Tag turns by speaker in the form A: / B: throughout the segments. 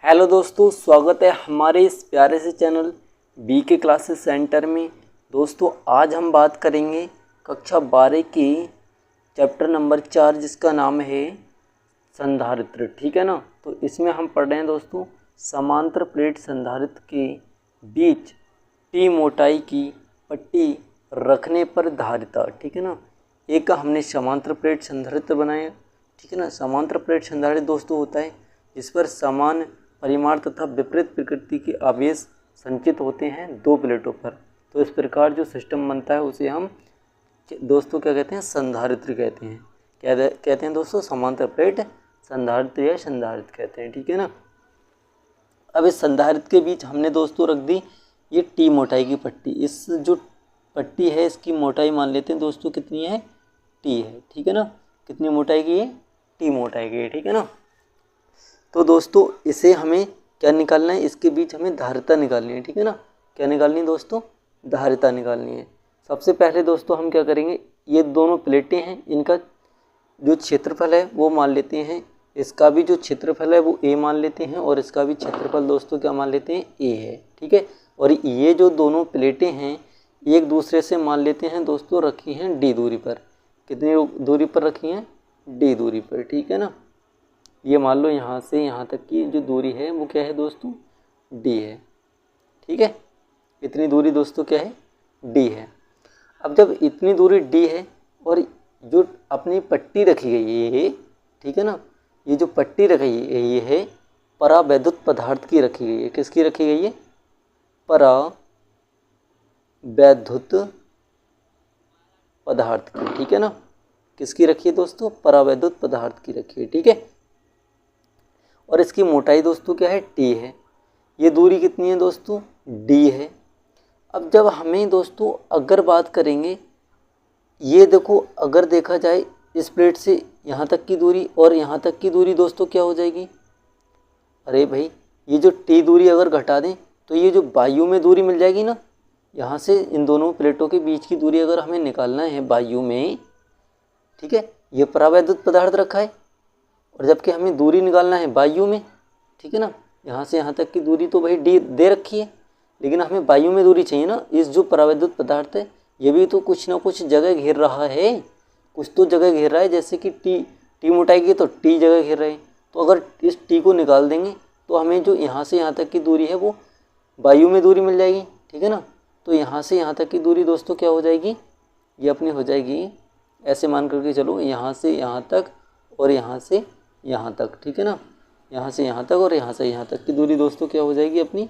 A: Hello दोस्तों, स्वागत है हमारे इस प्यारे से चैनल बी के क्लासेस सेंटर में। दोस्तों आज हम बात करेंगे कक्षा 12 की चैप्टर नंबर 4 जिसका नाम है संधारित्र। ठीक है ना। तो इसमें हम पढ़ रहे हैं दोस्तों समांतर प्लेट संधारित्र के बीच टी मोटाई की पट्टी रखने पर धारिता। ठीक है ना। एक हमने समांतर प्लेट संधारित्र बनाया। ठीक है ना। समांतर प्लेट संधारित्र दोस्तों होता है जिस पर समान परिमाण तथा विपरीत प्रकृति के आवेश संचित होते हैं दो प्लेटों पर। तो इस प्रकार जो सिस्टम बनता है उसे हम दोस्तों क्या कहते हैं, संधारित्र कहते हैं। क्या कहते हैं दोस्तों, समांतर प्लेट संधारित्र या संधारित्र कहते हैं। ठीक है ना। अब इस संधारित्र के बीच हमने दोस्तों रख दी ये टी मोटाई की पट्टी। इस जो पट्टी है इसकी मोटाई मान लेते हैं दोस्तों कितनी है, टी है। ठीक है ना। कितनी मोटाई की है, टी मोटाई की है। ठीक है ना। तो दोस्तों इसे हमें क्या निकालना है, इसके बीच हमें धारिता निकालनी है। ठीक है ना। क्या निकालनी है दोस्तों, धारिता निकालनी है। सबसे पहले दोस्तों हम क्या करेंगे, ये दोनों प्लेटें हैं, इनका जो क्षेत्रफल है वो मान लेते हैं। इसका भी जो क्षेत्रफल है वो ए मान लेते हैं और इसका भी क्षेत्रफल दोस्तों क्या मान लेते हैं, ए है। ठीक है। और ये जो दोनों प्लेटें हैं एक दूसरे से मान लेते हैं दोस्तों रखी हैं डी दूरी पर। कितनी दूरी पर रखी हैं, डी दूरी पर। ठीक है ना। ये मान लो यहाँ से यहाँ तक की जो दूरी है वो क्या है दोस्तों, डी है। ठीक है। इतनी दूरी दोस्तों क्या है, डी है। अब जब इतनी दूरी डी है और जो अपनी पट्टी रखी गई है ये, ठीक है ना, ये जो पट्टी रखी है ये है परावैद्युत पदार्थ की रखी गई है। किसकी रखी गई है, परावैद्युत पदार्थ की। ठीक है ना। किसकी रखी है दोस्तों, परावैद्युत पदार्थ की रखी है। ठीक है। और इसकी मोटाई दोस्तों क्या है, टी है। ये दूरी कितनी है दोस्तों, डी है। अब जब हमें दोस्तों अगर बात करेंगे, ये देखो अगर देखा जाए इस प्लेट से यहाँ तक की दूरी और यहाँ तक की दूरी दोस्तों क्या हो जाएगी, अरे भाई ये जो टी दूरी अगर घटा दें तो ये जो वायु में दूरी मिल जाएगी ना, यहाँ से इन दोनों प्लेटों के बीच की दूरी अगर हमें निकालना है वायु में, ठीक है, ये परावैद्युत पदार्थ रखा है और जबकि हमें दूरी निकालना है वायु में। ठीक है ना। यहाँ से यहाँ तक की दूरी तो भाई डी दे रखी है, लेकिन हमें वायु में दूरी चाहिए ना। इस जो परावैद्युत पदार्थ है ये भी तो कुछ ना कुछ जगह घेर रहा है, कुछ तो जगह घेर रहा है। जैसे कि टी मोटाई की तो टी जगह घेर रहे हैं, तो अगर इस टी को निकाल देंगे तो हमें जो यहाँ से यहाँ तक की दूरी है वो वायु में दूरी मिल जाएगी। ठीक है ना। तो यहाँ से यहाँ तक की दूरी दोस्तों क्या हो जाएगी, ये अपनी हो जाएगी, ऐसे मान करके चलो, यहाँ से यहाँ तक और यहाँ से यहाँ तक। ठीक है ना। यहाँ से यहाँ तक और यहाँ से यहाँ तक की दूरी दोस्तों क्या हो जाएगी अपनी,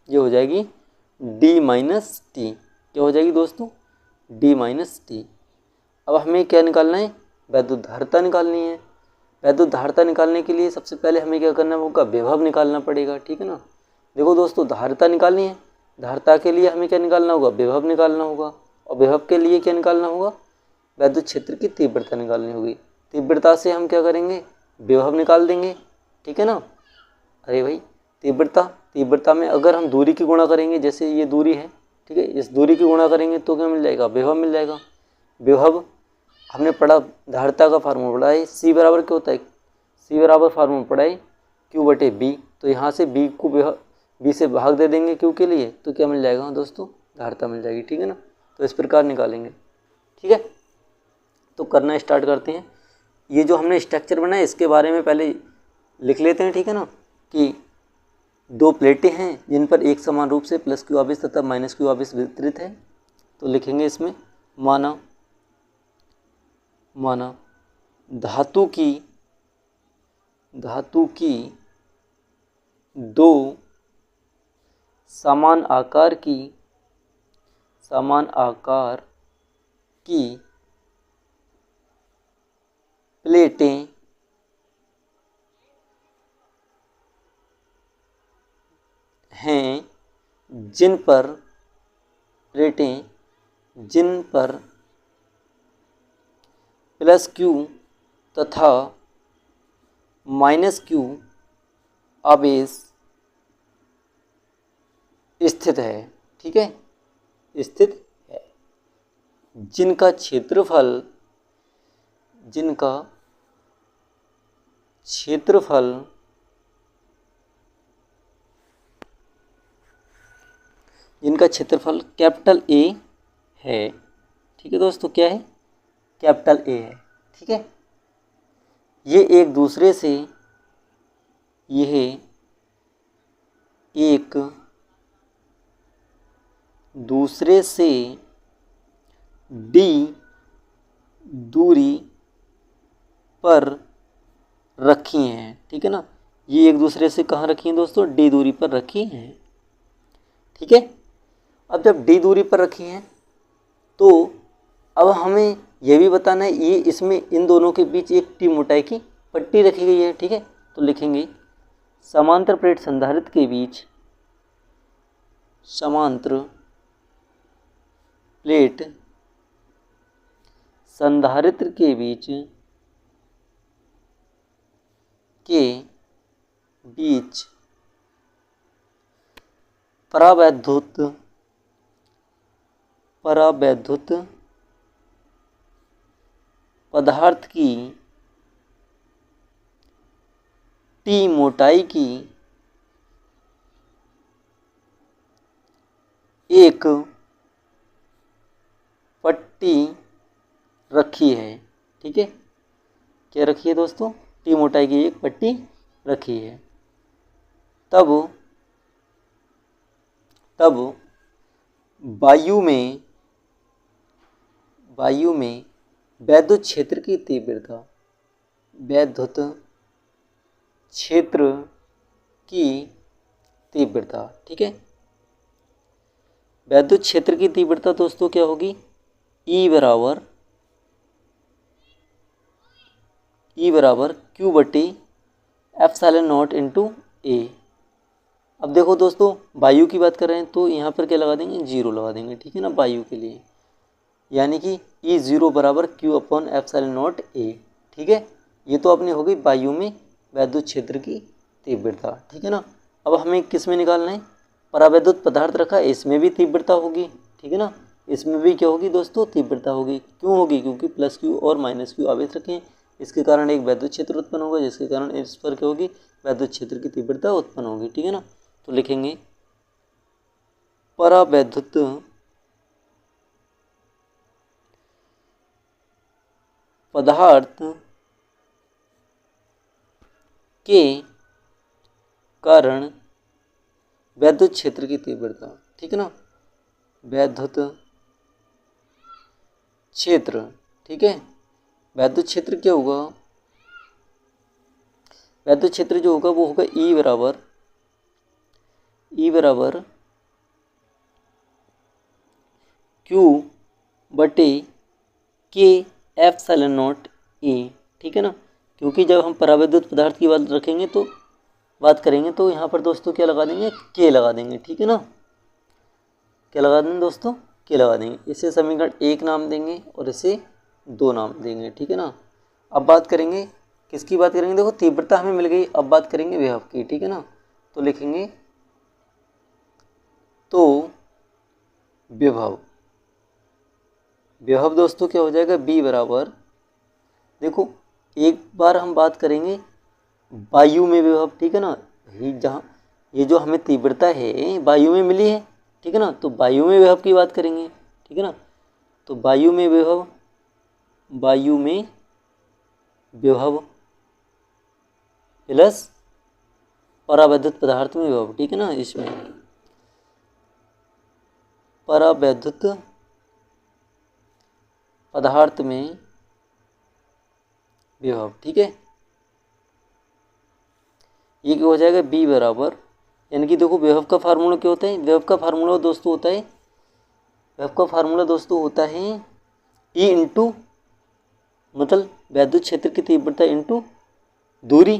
A: ये हो जाएगी डी माइनस टी। क्या हो जाएगी दोस्तों, डी माइनस टी। अब हमें क्या निकालना है, वैद्युत धारिता निकालनी है। वैद्युत धारिता निकालने के लिए सबसे पहले हमें क्या करना होगा, विभव निकालना पड़ेगा। ठीक है ना। देखो दोस्तों धारिता निकालनी है, धारिता के लिए हमें क्या निकालना होगा, विभव निकालना होगा। और विभव के लिए क्या निकालना होगा, वैद्युत क्षेत्र की तीव्रता निकालनी होगी। तीव्रता से हम क्या करेंगे, विभव निकाल देंगे। ठीक है ना। अरे भाई तीव्रता में अगर हम दूरी की गुणा करेंगे, जैसे ये दूरी है, ठीक है, इस दूरी की गुणा करेंगे तो क्या मिल जाएगा, विभव मिल जाएगा। विभव हमने पढ़ा, धारिता का फार्मूला पढ़ा है, सी बराबर क्या होता है, सी बराबर फार्मूला पढ़ा है क्यू बटे बी। तो यहाँ से बी को बी से भाग दे देंगे क्यू के लिए, तो क्या मिल जाएगा दोस्तों, धारिता मिल जाएगी। ठीक है ना। तो इस प्रकार निकालेंगे। ठीक है। तो करना स्टार्ट करते हैं। ये जो हमने स्ट्रक्चर बनाया इसके बारे में पहले लिख लेते हैं। ठीक है ना। कि दो प्लेटें हैं जिन पर एक समान रूप से प्लस क्यू आवेश तथा माइनस क्यू आवेश वितरित है। तो लिखेंगे इसमें, माना धातु की दो समान आकार की प्लेटें हैं जिन पर प्लस क्यू तथा माइनस क्यू आवेश स्थित है। ठीक है, स्थित है। जिनका क्षेत्रफल जिनका क्षेत्रफल कैपिटल ए है। ठीक है दोस्तों, क्या है? कैपिटल ए है। ठीक है, ये एक दूसरे से डी दूरी पर रखी हैं। ठीक है ना, ये एक दूसरे से कहाँ रखी हैं दोस्तों? डी दूरी पर रखी हैं। ठीक है, अब जब डी दूरी पर रखी हैं तो अब हमें यह भी बताना है ये इसमें इन दोनों के बीच एक टी मोटाई की पट्टी रखी गई है। ठीक है, तो लिखेंगे समांतर प्लेट संधारित्र के बीच परावैद्युत पदार्थ की टी मोटाई की एक पट्टी रखी है। ठीक है, क्या रखी है दोस्तों? टी मोटाई की एक पट्टी रखी है। तब वायु में वैद्युत क्षेत्र की तीव्रता ठीक है, वैद्युत क्षेत्र की तीव्रता दोस्तों क्या होगी? E बराबर Q बटी एप्सिलॉन नॉट इंटू ए। अब देखो दोस्तों, वायु की बात कर रहे हैं तो यहाँ पर क्या लगा देंगे? 0 लगा देंगे। ठीक है ना, वायु के लिए, यानी कि E0 बराबर Q upon epsilon not a. ठीक है, ये तो अपनी हो गई वायु में वैद्युत क्षेत्र की तीव्रता। ठीक है ना, अब हमें किस में निकालना है? परावैद्युत पदार्थ रखा है, इसमें भी तीव्रता होगी। ठीक है ना, इसमें भी क्या होगी दोस्तों? तीव्रता होगी। क्यों होगी? क्योंकि प्लस क्यू और माइनस क्यू आवेश रखे हैं, इसके कारण एक वैद्युत क्षेत्र उत्पन्न होगा, जिसके कारण इस पर क्या होगी? वैद्युत क्षेत्र की तीव्रता उत्पन्न होगी। ठीक है ना, तो लिखेंगे परावैद्युत पदार्थ के कारण वैद्युत क्षेत्र की तीव्रता। ठीक है ना, वैद्युत क्षेत्र। ठीक है, वैद्युत क्षेत्र क्या होगा? वैद्युत क्षेत्र जो होगा वो होगा E बराबर Q बटे K एप्सिलॉन नॉट ए। ठीक है ना, क्योंकि जब हम परावैद्युत पदार्थ की बात करेंगे तो यहाँ पर दोस्तों क्या लगा देंगे? K लगा देंगे। ठीक है ना, क्या लगा देंगे दोस्तों? K लगा देंगे। इसे समीकरण 1 नाम देंगे और इसे 2 नाम देंगे। ठीक है ना, अब बात करेंगे किसकी बात करेंगे? देखो, तीव्रता हमें मिल गई, अब बात करेंगे विभव की। ठीक है ना, तो लिखेंगे तो विभव दोस्तों क्या हो जाएगा? B बराबर, देखो एक बार हम बात करेंगे वायु में विभव। ठीक है ना, ये जो हमें तीव्रता है वायु में मिली है। ठीक है ना, तो वायु में विभव की बात करेंगे। ठीक है ना, तो वायु में विभव प्लस परावैद्युत पदार्थ में विभव। ठीक है ना, इसमें परावैद्युत पदार्थ में विभव। ठीक है, ये क्या हो जाएगा? B बराबर, यानी कि देखो विभव का फार्मूला क्या होता है? विभव का फार्मूला दोस्तों होता है E इंटू मतलब वैद्युत क्षेत्र की तीव्रता इंटू दूरी।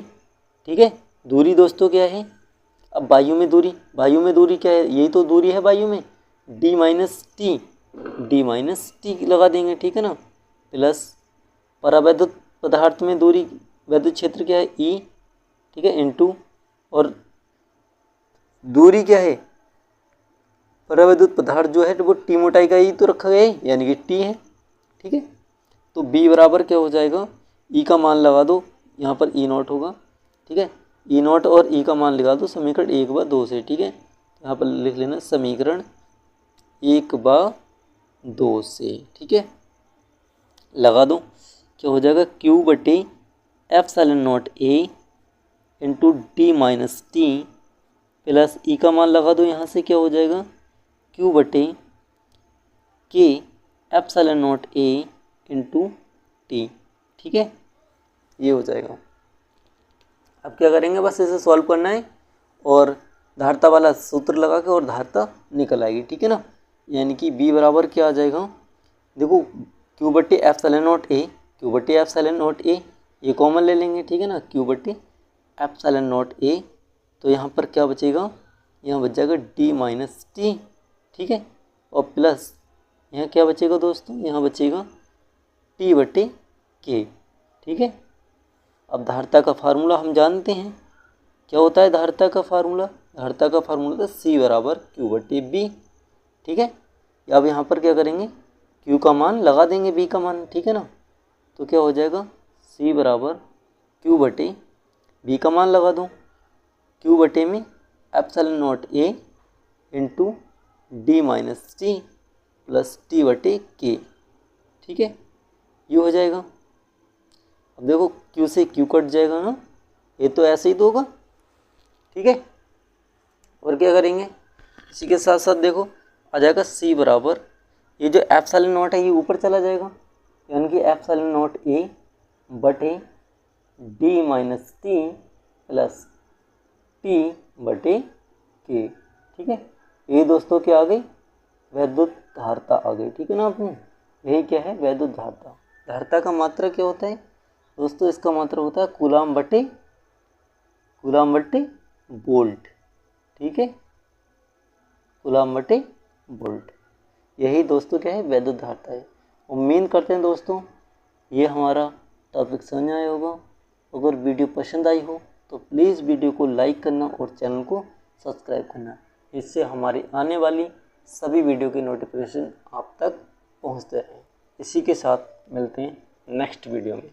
A: ठीक है, दूरी दोस्तों क्या है? अब वायु में दूरी क्या है? यही तो दूरी है वायु में, D माइनस टी लगा देंगे। ठीक है ना, प्लस परावैद्युत पदार्थ में दूरी वैद्युत क्षेत्र क्या है? E। ठीक है, इंटू और दूरी क्या है? परावैद्युत पदार्थ जो है वो टी मोटाई का ही तो रखा गया है, यानी कि टी है। ठीक है, तो B बराबर क्या हो जाएगा? E का मान लगा दो, यहाँ पर E0 होगा। ठीक है, E0 और E का मान लगा दो समीकरण 1 व 2 से। ठीक है, यहाँ पर लिख लेना समीकरण 1/2 से। ठीक है, लगा दो, क्या हो जाएगा Q बटे epsilon naught A into d minus t plus e का मान लगा दो, यहाँ से क्या हो जाएगा Q बटे K epsilon naught A into T. ठीक है, ये हो जाएगा। अब क्या करेंगे, बस इसे सॉल्व करना है और धारता वाला सूत्र लगा के और धारता निकल आएगी। ठीक है ना, यानी कि B बराबर क्या आ जाएगा, देखो Q बटे एप्सिलॉन नॉट A, Q बटे एप्सिलॉन नॉट A ये कॉमन ले लेंगे। ठीक है ना, Q बटे एप्सिलॉन नॉट A, तो यहाँ पर क्या बचेगा, यहाँ बच जाएगा D माइनस टी। ठीक है, और प्लस यहाँ क्या बचेगा दोस्तों, यहाँ बचेगा T बटे K। ठीक है, अब धारता का फार्मूला हम जानते हैं, क्या होता है धारता का फार्मूला, धारता का फार्मूला तो C बराबर Q बटे B। ठीक है, अब यहाँ पर क्या करेंगे, Q का मान लगा देंगे B का मान। ठीक है ना, तो क्या हो जाएगा C बराबर Q बटे B का मान लगा दो, Q बटे में epsilon naught A into d minus t plus T बटे K। ठीक है, ये हो जाएगा। अब देखो Q से Q कट जाएगा ना, ये तो ऐसे ही तो होगा। ठीक है, और क्या करेंगे, इसी के साथ साथ देखो आ जाएगा C बराबर, ये जो एप्सिलॉन नॉट है ये ऊपर चला जाएगा, यानी कि एप्सिलॉन नॉट A बटे D minus t plus T बटे K। ठीक है, ये दोस्तों क्या आ गई, वैद्युत धारता आ गई। ठीक है ना, अपनी यही क्या है, वैद्युत धारता। धारता का मात्रा क्या होता है दोस्तों, इसका मात्रा होता है कूलाम बटे वोल्ट। ठीक है, कूलाम बटे वोल्ट, यही दोस्तों क्या है, वैद्युत धारता है। उम्मीद करते हैं दोस्तों ये हमारा टॉपिक समझ आया होगा। अगर वीडियो पसंद आई हो तो प्लीज़ वीडियो को लाइक करना और चैनल को सब्सक्राइब करना, इससे हमारी आने वाली सभी वीडियो की नोटिफिकेशन आप तक पहुंचते रहें। इसी के साथ मिलते हैं नेक्स्ट वीडियो में।